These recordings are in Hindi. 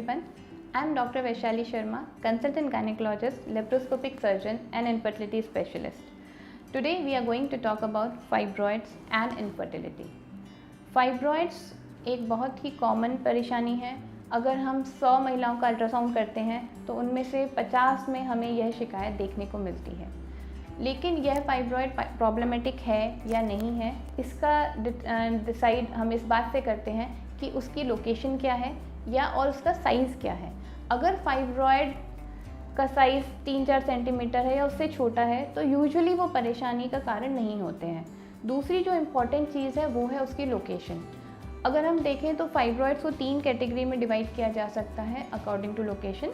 everyone. I am Dr. Vaishali Sharma, consultant gynecologist, laparoscopic surgeon and infertility specialist. Today we are going to talk about fibroids and infertility. Fibroids एक बहुत ही कॉमन परेशानी है. अगर हम 100 महिलाओं का अल्ट्रासाउंड करते हैं तो उनमें से 50 में हमें यह शिकायत देखने को मिलती है. लेकिन यह फाइब्रॉयड प्रॉब्लमेटिक है या नहीं है, इसका डिसाइड हम इस बात से करते हैं कि उसकी लोकेशन क्या है या और उसका साइज़ क्या है. अगर फाइब्रॉयड का साइज़ 3-4 सेंटीमीटर है या उससे छोटा है तो यूजुअली वो परेशानी का कारण नहीं होते हैं. दूसरी जो इम्पॉर्टेंट चीज़ है वो है उसकी लोकेशन. अगर हम देखें तो फाइब्रॉयड्स को 3 कैटेगरी में डिवाइड किया जा सकता है अकॉर्डिंग टू लोकेशन.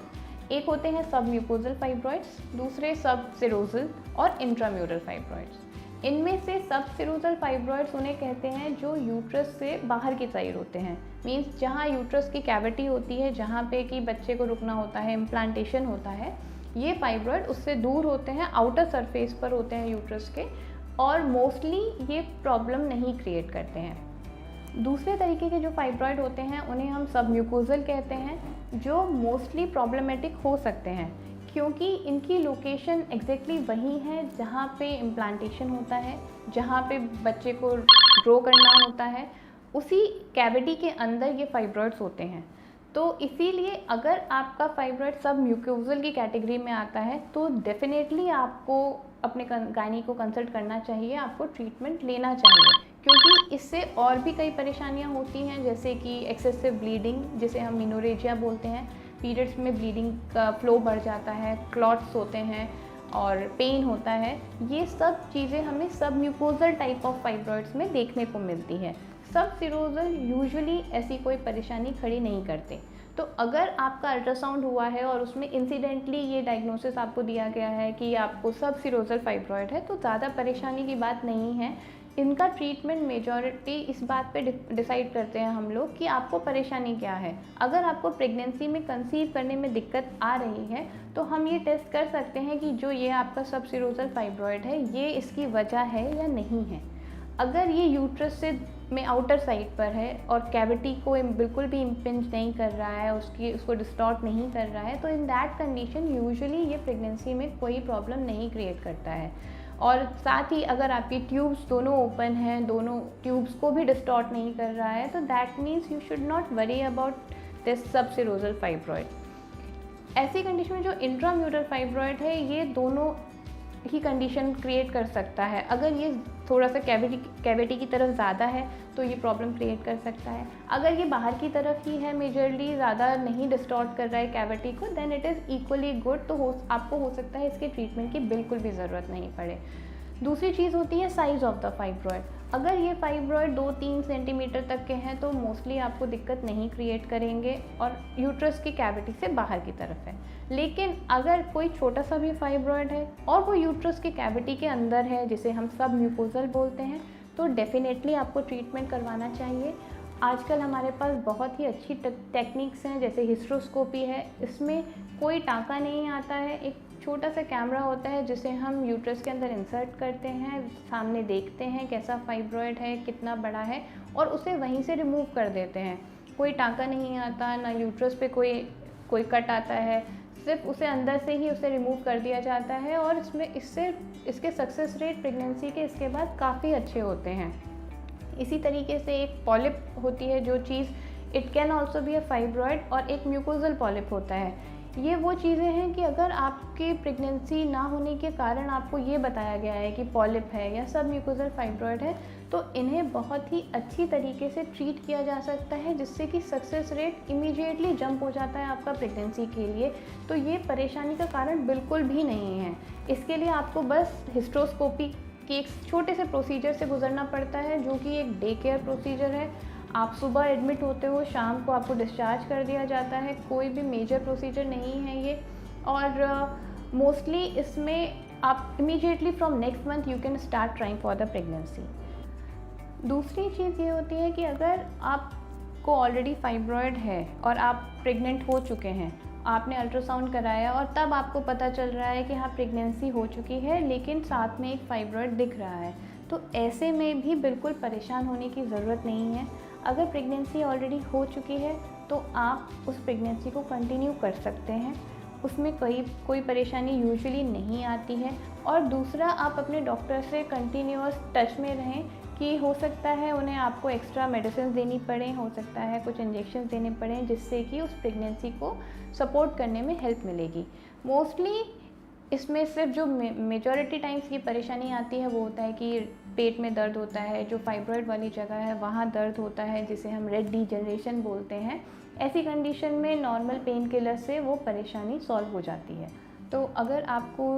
एक होते हैं सब म्यूकोजल फाइब्रॉयड्स, दूसरे सब सिरोजल और इंट्राम्यूरल फाइब्रॉयड्स. इनमें से सब सिरोजल फाइब्रॉयड्स उन्हें कहते हैं जो यूट्रस से बाहर की साइड होते हैं. मींस जहाँ यूट्रस की कैविटी होती है, जहाँ पे कि बच्चे को रुकना होता है, इम्प्लांटेशन होता है, ये फाइब्रॉयड उससे दूर होते हैं, आउटर सरफेस पर होते हैं यूट्रस के, और मोस्टली ये प्रॉब्लम नहीं क्रिएट करते हैं. दूसरे तरीके के जो फाइब्रॉयड होते हैं उन्हें हम सब म्यूकोजल कहते हैं, जो मोस्टली प्रॉब्लमेटिक हो सकते हैं क्योंकि इनकी लोकेशन एग्जैक्टली वही है जहाँ पे इम्प्लांटेशन होता है, जहाँ पे बच्चे को ग्रो करना होता है, उसी कैविटी के अंदर ये फाइब्रॉयड्स होते हैं. तो इसीलिए अगर आपका फाइब्रॉयड सब म्यूकोजल की कैटेगरी में आता है तो डेफिनेटली आपको अपने गायनी को कंसल्ट करना चाहिए, आपको ट्रीटमेंट लेना चाहिए, क्योंकि इससे और भी कई परेशानियां होती हैं, जैसे कि एक्सेसिव ब्लीडिंग, जिसे हम मिनोरेजिया बोलते हैं. पीरियड्स में ब्लीडिंग का फ्लो बढ़ जाता है, क्लॉट्स होते हैं और पेन होता है. ये सब चीज़ें हमें सब म्यूकोजल टाइप ऑफ फाइब्रॉयड्स में देखने को मिलती है. सब सिरोजल यूजुअली ऐसी कोई परेशानी खड़ी नहीं करते. तो अगर आपका अल्ट्रासाउंड हुआ है और उसमें इंसिडेंटली ये डायग्नोसिस आपको दिया गया है कि आपको सब सिरोजल फाइब्रॉयड है, तो ज़्यादा परेशानी की बात नहीं है. इनका ट्रीटमेंट मेजॉरिटी इस बात पे डिसाइड करते हैं हम लोग कि आपको परेशानी क्या है. अगर आपको प्रेगनेंसी में कंसीव करने में दिक्कत आ रही है तो हम ये टेस्ट कर सकते हैं कि जो ये आपका सब सिरोजल फाइब्रॉयड है ये इसकी वजह है या नहीं है. अगर ये यूट्रस से में आउटर साइड पर है और कैविटी को बिल्कुल भी इम्पिंज नहीं कर रहा है, उसको डिस्टॉर्ट नहीं कर रहा है, तो इन दैट कंडीशन यूजुअली ये प्रेगनेंसी में कोई प्रॉब्लम नहीं क्रिएट करता है. और साथ ही अगर आपकी ट्यूब्स दोनों ओपन हैं, दोनों ट्यूब्स को भी डिस्टॉर्ट नहीं कर रहा है, तो that means you should not worry about this सब सिरोजल फाइब्रॉयड. ऐसी कंडीशन में जो इंट्राम्यूरल फाइब्रॉयड है ये दोनों ही कंडीशन क्रिएट कर सकता है. अगर ये थोड़ा सा कैविटी की तरफ ज़्यादा है तो ये प्रॉब्लम क्रिएट कर सकता है. अगर ये बाहर की तरफ ही है, मेजरली ज़्यादा नहीं डिस्टॉर्ट कर रहा है कैविटी को, then it is equally good. तो आपको हो सकता है इसके ट्रीटमेंट की बिल्कुल भी ज़रूरत नहीं पड़े. दूसरी चीज़ होती है साइज़ ऑफ द फाइब्रॉयड. अगर ये फाइब्रॉयड 2-3 सेंटीमीटर तक के हैं तो मोस्टली आपको दिक्कत नहीं क्रिएट करेंगे और यूट्रस की कैविटी से बाहर की तरफ है. लेकिन अगर कोई छोटा सा भी फाइब्रॉयड है और वो यूट्रस की कैविटी के अंदर है, जिसे हम सब म्यूकोजल बोलते हैं, तो डेफिनेटली आपको ट्रीटमेंट करवाना चाहिए. आजकल हमारे पास बहुत ही अच्छी टेक्निक्स हैं, जैसे हिस्ट्रोस्कोपी है. इसमें कोई टाँका नहीं आता है, एक छोटा सा कैमरा होता है जिसे हम यूट्रस के अंदर इंसर्ट करते हैं, सामने देखते हैं कैसा फाइब्रॉयड है, कितना बड़ा है, और उसे वहीं से रिमूव कर देते हैं. कोई टाँका नहीं आता, ना यूट्रस पे कोई कट आता है, सिर्फ उसे अंदर से ही उसे रिमूव कर दिया जाता है. और इसके सक्सेस रेट प्रेगनेंसी के इसके बाद काफ़ी अच्छे होते हैं. इसी तरीके से एक पॉलिप होती है जो चीज़, it can also be a fibroid, और एक म्यूकोजल पॉलिप होता है. ये वो चीज़ें हैं कि अगर आपकी प्रेगनेंसी ना होने के कारण आपको ये बताया गया है कि पॉलिप है या सब म्यूकोजल फाइब्रॉयड है, तो इन्हें बहुत ही अच्छी तरीके से ट्रीट किया जा सकता है, जिससे कि सक्सेस रेट इमीडिएटली जंप हो जाता है आपका प्रेगनेंसी के लिए. तो ये परेशानी का कारण बिल्कुल भी नहीं है. इसके लिए आपको बस हिस्ट्रोस्कोपी के एक छोटे से प्रोसीजर से गुजरना पड़ता है, जो कि एक डे केयर प्रोसीजर है. आप सुबह एडमिट होते हो, शाम को आपको डिस्चार्ज कर दिया जाता है. कोई भी मेजर प्रोसीजर नहीं है ये. और मोस्टली इसमें आप immediately from next month you can start trying for the pregnancy. दूसरी चीज़ ये होती है कि अगर आपको ऑलरेडी फाइब्रॉयड है और आप प्रेग्नेंट हो चुके हैं, आपने अल्ट्रासाउंड कराया और तब आपको पता चल रहा है कि हाँ प्रेगनेंसी हो चुकी है, लेकिन साथ में एक फाइब्रॉयड दिख रहा है, तो ऐसे में भी बिल्कुल परेशान होने की ज़रूरत नहीं है. अगर प्रेगनेंसी ऑलरेडी हो चुकी है तो आप उस प्रेगनेंसी को कंटिन्यू कर सकते हैं, उसमें कोई परेशानी यूजुअली नहीं आती है। और दूसरा, आप अपने डॉक्टर से कंटिन्यूअस टच में रहें कि हो सकता है उन्हें आपको एक्स्ट्रा मेडिसिन देनी पड़े, हो सकता है कुछ इंजेक्शन देने पड़े, जिससे कि उस प्रेगनेंसी को सपोर्ट करने में हेल्प मिलेगी। मोस्टली इसमें सिर्फ जो मेजॉरिटी टाइम्स ये परेशानी आती है वो होता है कि पेट में दर्द होता है, जो फाइब्रॉइड वाली जगह है वहाँ दर्द होता है, जिसे हम रेड डिजनरेशन बोलते हैं। ऐसी कंडीशन में नॉर्मल पेन किलर से वो परेशानी सॉल्व हो जाती है। तो अगर आपको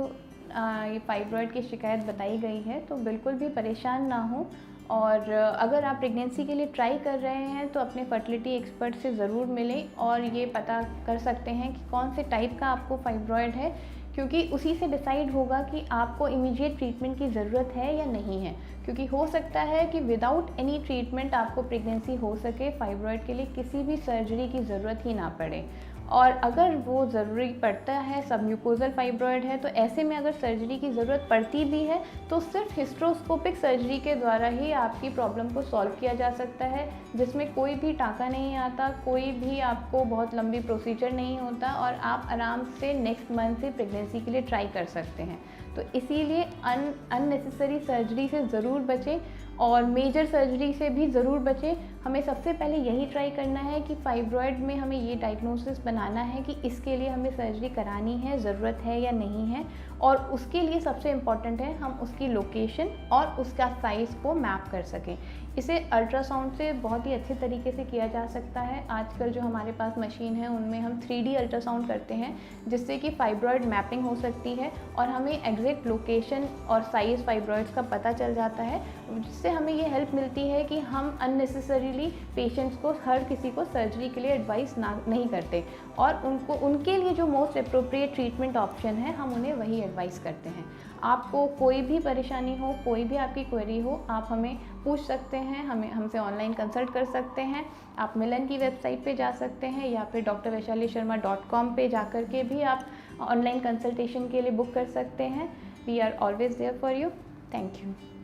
ये फाइब्रॉइड की शिकायत बताई गई है तो बिल्कुल भी परेशान ना हो, और अगर आप प्रेगनेंसी के लिए ट्राई कर रहे हैं तो अपने फर्टिलिटी एक्सपर्ट से ज़रूर मिलें और ये पता कर सकते हैं कि कौन से टाइप का आपको फाइब्रॉइड है, क्योंकि उसी से डिसाइड होगा कि आपको इमीडिएट ट्रीटमेंट की ज़रूरत है या नहीं है। क्योंकि हो सकता है कि विदाउट एनी ट्रीटमेंट आपको प्रेगनेंसी हो सके, फाइब्रॉइड के लिए किसी भी सर्जरी की ज़रूरत ही ना पड़े। और अगर वो ज़रूरी पड़ता है, सबम्यूकोजल फाइब्रॉइड है, तो ऐसे में अगर सर्जरी की ज़रूरत पड़ती भी है तो सिर्फ हिस्ट्रोस्कोपिक सर्जरी के द्वारा ही आपकी प्रॉब्लम को सॉल्व किया जा सकता है, जिसमें कोई भी टाँका नहीं आता, कोई भी आपको बहुत लंबी प्रोसीजर नहीं होता, और आप आराम से नेक्स्ट मंथ से प्रेगनेंसी के लिए ट्राई कर सकते हैं। तो इसीलिए अननेसेसरी सर्जरी से ज़रूर बचें और मेजर सर्जरी से भी ज़रूर बचें। हमें सबसे पहले यही ट्राई करना है कि फाइब्रॉइड में हमें ये डायग्नोसिस बनाना है कि इसके लिए हमें सर्जरी करानी है, ज़रूरत है या नहीं है। और उसके लिए सबसे इम्पॉर्टेंट है हम उसकी लोकेशन और उसका साइज़ को मैप कर सकें। इसे अल्ट्रासाउंड से बहुत ही अच्छे तरीके से किया जा सकता है। आजकल जो हमारे पास मशीन है उनमें हम 3D अल्ट्रासाउंड करते हैं, जिससे कि फाइब्रॉइड मैपिंग हो सकती है और हमें एग्जैक्ट लोकेशन और साइज़ फाइब्रॉइड्स का पता चल जाता है, जिससे हमें ये हेल्प मिलती है कि हम अननेसेसरीली पेशेंट्स को, हर किसी को सर्जरी के लिए एडवाइस नहीं करते, और उनके लिए जो मोस्ट अप्रोप्रिएट ट्रीटमेंट ऑप्शन है हम उन्हें वही एडवाइस करते हैं। आपको कोई भी परेशानी हो, कोई भी आपकी क्वेरी हो, आप हमें पूछ सकते हैं, हमसे ऑनलाइन कंसल्ट कर सकते हैं। आप मिलन की वेबसाइट पे जा सकते हैं या फिर drvaishalisharma.com पे जाकर के भी आप ऑनलाइन कंसल्टेशन के लिए बुक कर सकते हैं। We are always there for you. Thank you.